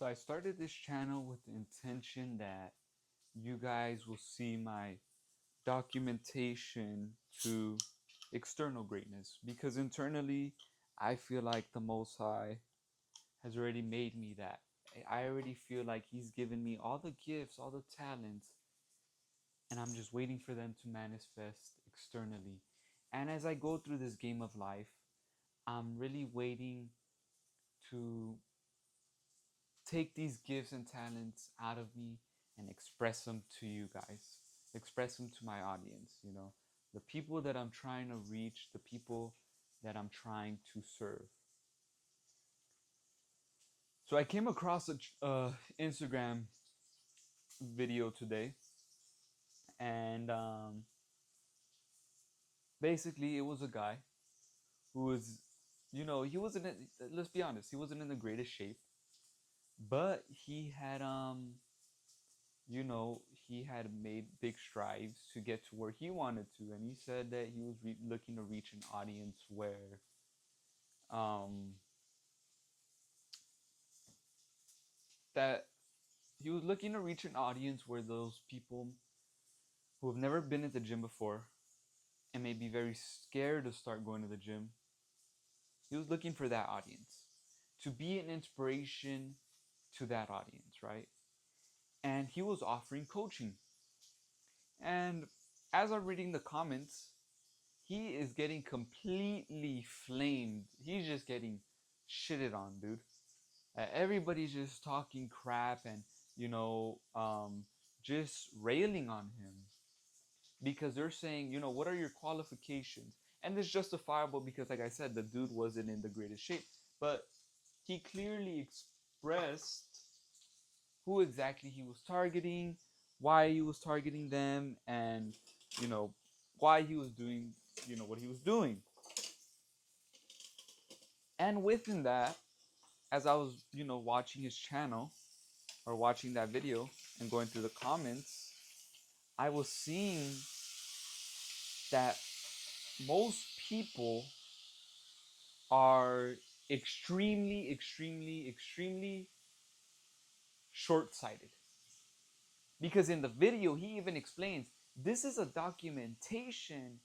So I started this channel with the intention that you guys will see my documentation to external greatness, because internally I feel like the Most High has already made me that. I already feel like He's given me all the gifts, all the talents, and I'm just waiting for them to manifest externally. And as I go through this game of life, I'm really waiting to take these gifts and talents out of me and express them to you guys, express them to my audience, the people that I'm trying to reach, the people that I'm trying to serve. So I came across a Instagram video today, and basically it was a guy who was, he wasn't, let's be honest, he wasn't in the greatest shape, but he had made big strides to get to where he wanted to, and he said that he was looking to reach an audience where, um, that he was looking to reach an audience where those people who have never been at the gym before and may be very scared to start going to the gym, he was looking for that audience to be an inspiration to that audience, right? And he was offering coaching. And as I'm reading the comments, he is getting completely flamed. He's just getting shitted on, dude. Everybody's just talking crap and, you know, um, just railing on him because they're saying, what are your qualifications? And it's justifiable because, like I said, the dude wasn't in the greatest shape. But he clearly expressed who exactly he was targeting, why he was targeting them, and, you know, why he was doing, what he was doing. And within that, as I was, watching his channel or watching that video and going through the comments, I was seeing that most people are extremely, extremely, extremely short sighted. Because in the video, he even explains this is a documentation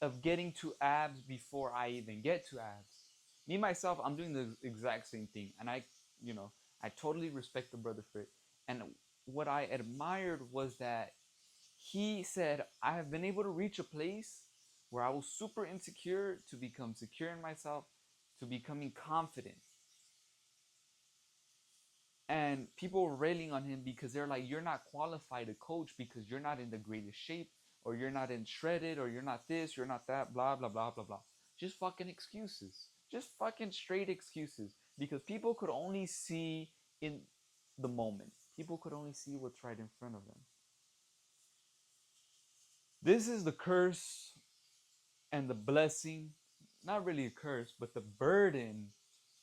of getting to abs before I even get to abs. Me, myself, I'm doing the exact same thing. And I totally respect the brother for it. And what I admired was that he said, I have been able to reach a place where I was super insecure to become secure in myself, to becoming confident. And people were railing on him because they're like, you're not qualified to coach because you're not in the greatest shape, or you're not in shredded, or you're not this, you're not that, blah, blah, blah, blah, blah. Just fucking excuses. Just fucking straight excuses. Because people could only see in the moment. People could only see what's right in front of them. This is the curse and the blessing, not really a curse, but the burden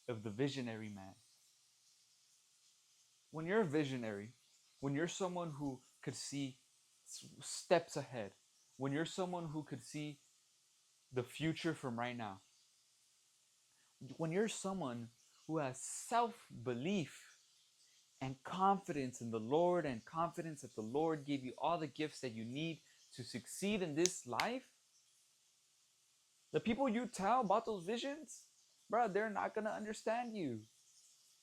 of the visionary man. When you're a visionary, when you're someone who could see steps ahead, when you're someone who could see the future from right now, when you're someone who has self belief and confidence in the Lord, and confidence that the Lord gave you all the gifts that you need to succeed in this life, the people you tell about those visions, bro, they're not going to understand you.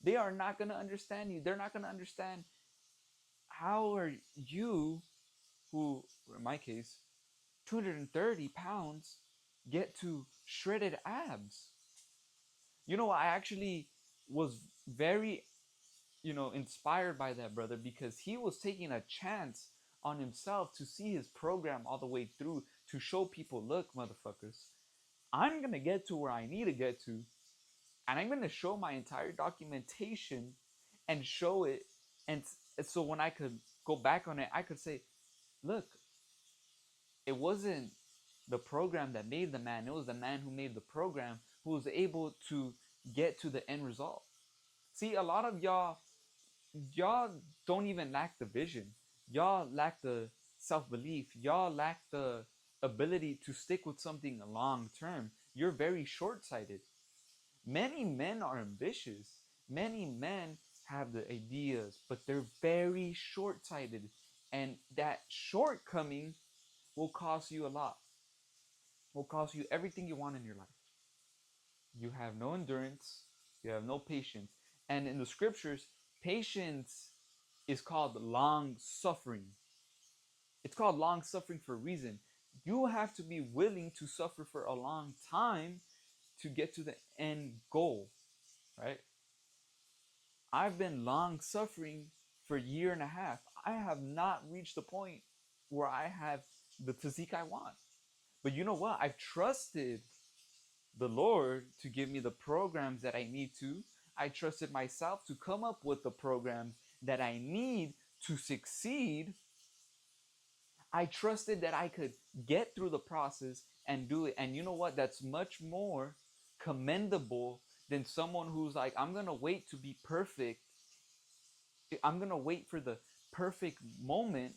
They are not going to understand you. They're not going to understand how are you, who, in my case, 230 pounds, get to shredded abs. I actually was very, inspired by that brother, because he was taking a chance on himself to see his program all the way through, to show people, look, motherfuckers, I'm going to get to where I need to get to, and I'm going to show my entire documentation and show it. And so when I could go back on it, I could say, look, it wasn't the program that made the man. It was the man who made the program who was able to get to the end result. See, a lot of y'all don't even lack the vision. Y'all lack the self-belief. Y'all lack the ability to stick with something long term. You're very short-sighted. Many men are ambitious. Many men have the ideas, but they're very short-sighted, and that shortcoming will cost you a lot. Will cost you everything you want in your life. You have no endurance, you have no patience. And in the scriptures, patience is called long suffering. It's called long suffering for a reason. You have to be willing to suffer for a long time to get to the end goal, right? I've been long suffering for a year and a half. I have not reached the point where I have the physique I want. But you know what? I've trusted the Lord to give me the programs that I need to. I trusted myself to come up with the programs that I need to succeed. I trusted that I could get through the process and do it. And you know what? That's much more commendable than someone who's like, I'm going to wait to be perfect. I'm going to wait for the perfect moment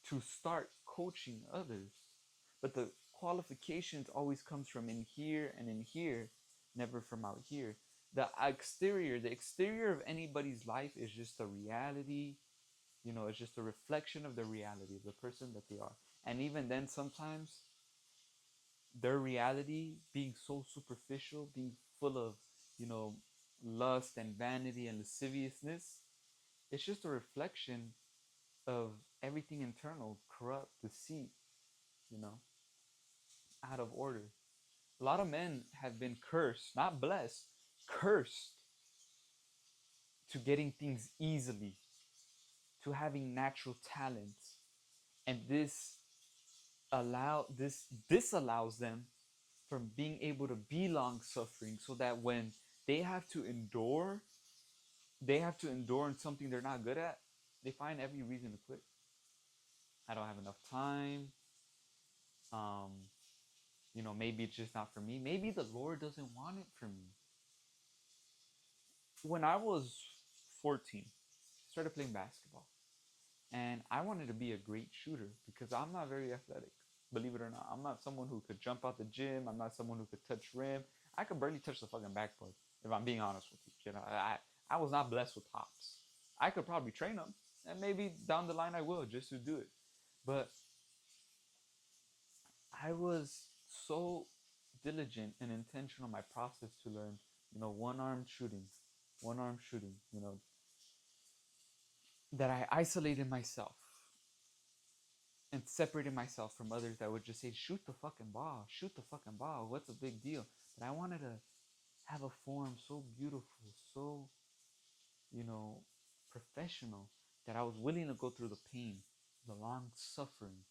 to start coaching others. But the qualifications always comes from in here and in here, never from out here. The exterior of anybody's life is just a reality. It's just a reflection of the reality of the person that they are. And even then, sometimes their reality being so superficial, being full of, you know, lust and vanity and lasciviousness, it's just a reflection of everything internal, corrupt, deceit, you know, out of order. A lot of men have been cursed, not blessed, cursed to getting things easily, to having natural talents. And this allows them from being able to be long suffering, so that when they have to endure, in something they're not good at, they find every reason to quit. I don't have enough time. Um, maybe it's just not for me. Maybe the Lord doesn't want it for me. When I was 14, I started playing basketball. And I wanted to be a great shooter because I'm not very athletic. Believe it or not, I'm not someone who could jump out the gym. I'm not someone who could touch rim. I could barely touch the fucking backboard, if I'm being honest with you. I was not blessed with hops. I could probably train them, and maybe down the line I will just to do it. But I was so diligent and intentional in my process to learn, one arm shooting, that I isolated myself and separated myself from others that would just say, shoot the fucking ball, shoot the fucking ball. What's the big deal? But I wanted to have a form so beautiful, so, you know, professional, that I was willing to go through the pain, the long suffering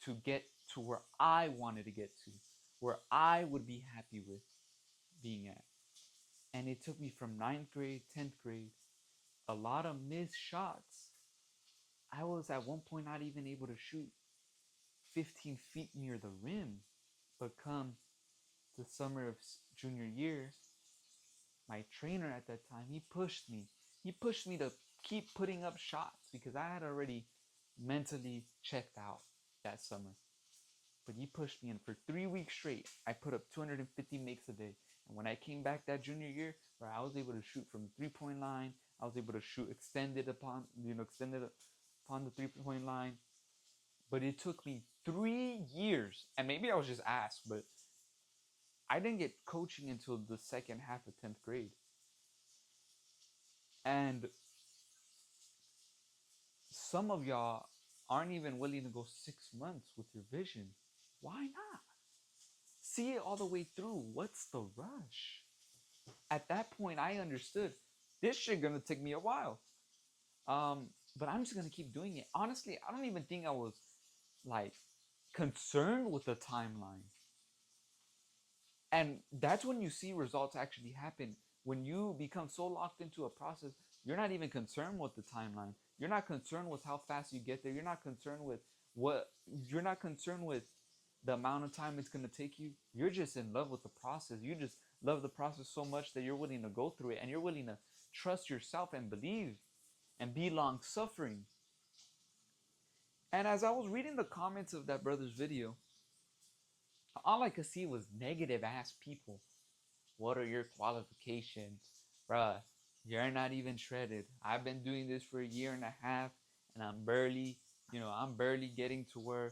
to get to where I wanted to get to, where I would be happy with being at. And it took me from ninth grade, 10th grade, a lot of missed shots. I was at one point not even able to shoot 15 feet near the rim. But come the summer of junior year, my trainer at that time, he pushed me. He pushed me to keep putting up shots because I had already mentally checked out that summer. But he pushed me, and for 3 weeks straight, I put up 250 makes a day. And when I came back that junior year, where I was able to shoot from the 3-point line, I was able to shoot extended upon the 3-point line. But it took me 3 years, and maybe I was just ass, but I didn't get coaching until the second half of 10th grade. And some of y'all aren't even willing to go 6 months with your vision. Why not? See it all the way through. What's the rush? At that point, I understood this shit gonna take me a while. But I'm just gonna keep doing it. Honestly, I don't even think I was like concerned with the timeline. And that's when you see results actually happen. When you become so locked into a process, you're not even concerned with the timeline. You're not concerned with how fast you get there. You're not concerned with you're not concerned with the amount of time it's going to take you. You're just in love with the process. You just love the process so much that you're willing to go through it, and you're willing to trust yourself and believe and be long suffering. And as I was reading the comments of that brother's video, all I could see was negative ass people. What are your qualifications? Bruh, You're not even shredded. I've been doing this for a year and a half, and I'm barely getting to where,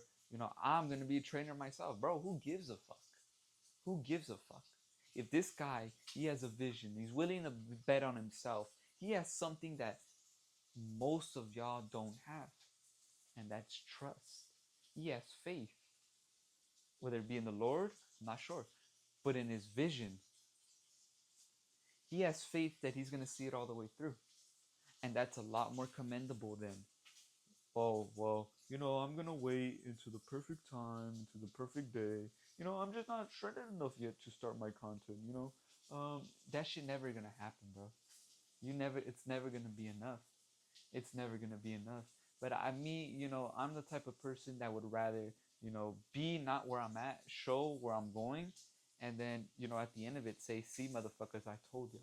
I'm gonna be a trainer myself. Bro, who gives a fuck? Who gives a fuck? If this guy, he has a vision, he's willing to bet on himself, he has something that most of y'all don't have, and that's trust. He has faith, whether it be in the Lord, I'm not sure, but in his vision, he has faith that he's gonna see it all the way through. And that's a lot more commendable than, oh, well, I'm gonna wait into the perfect time, into the perfect day. I'm just not shredded enough yet to start my content. That shit never gonna happen, bro. It's never gonna be enough. It's never gonna be enough. But I'm the type of person that would rather, be not where I'm at, show where I'm going, and then, at the end of it, say, see, motherfuckers, I told you.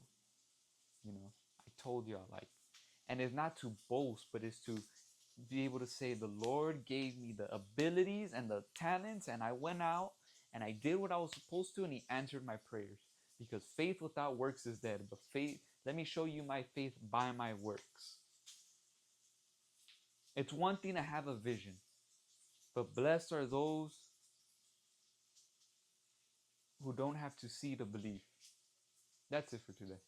I told y'all, like, and it's not to boast, but it's to be able to say, the Lord gave me the abilities and the talents, and I went out and I did what I was supposed to, and He answered my prayers. Because faith without works is dead, but faith, let me show you my faith by my works. It's one thing to have a vision, but blessed are those who don't have to see to believe. That's it for today.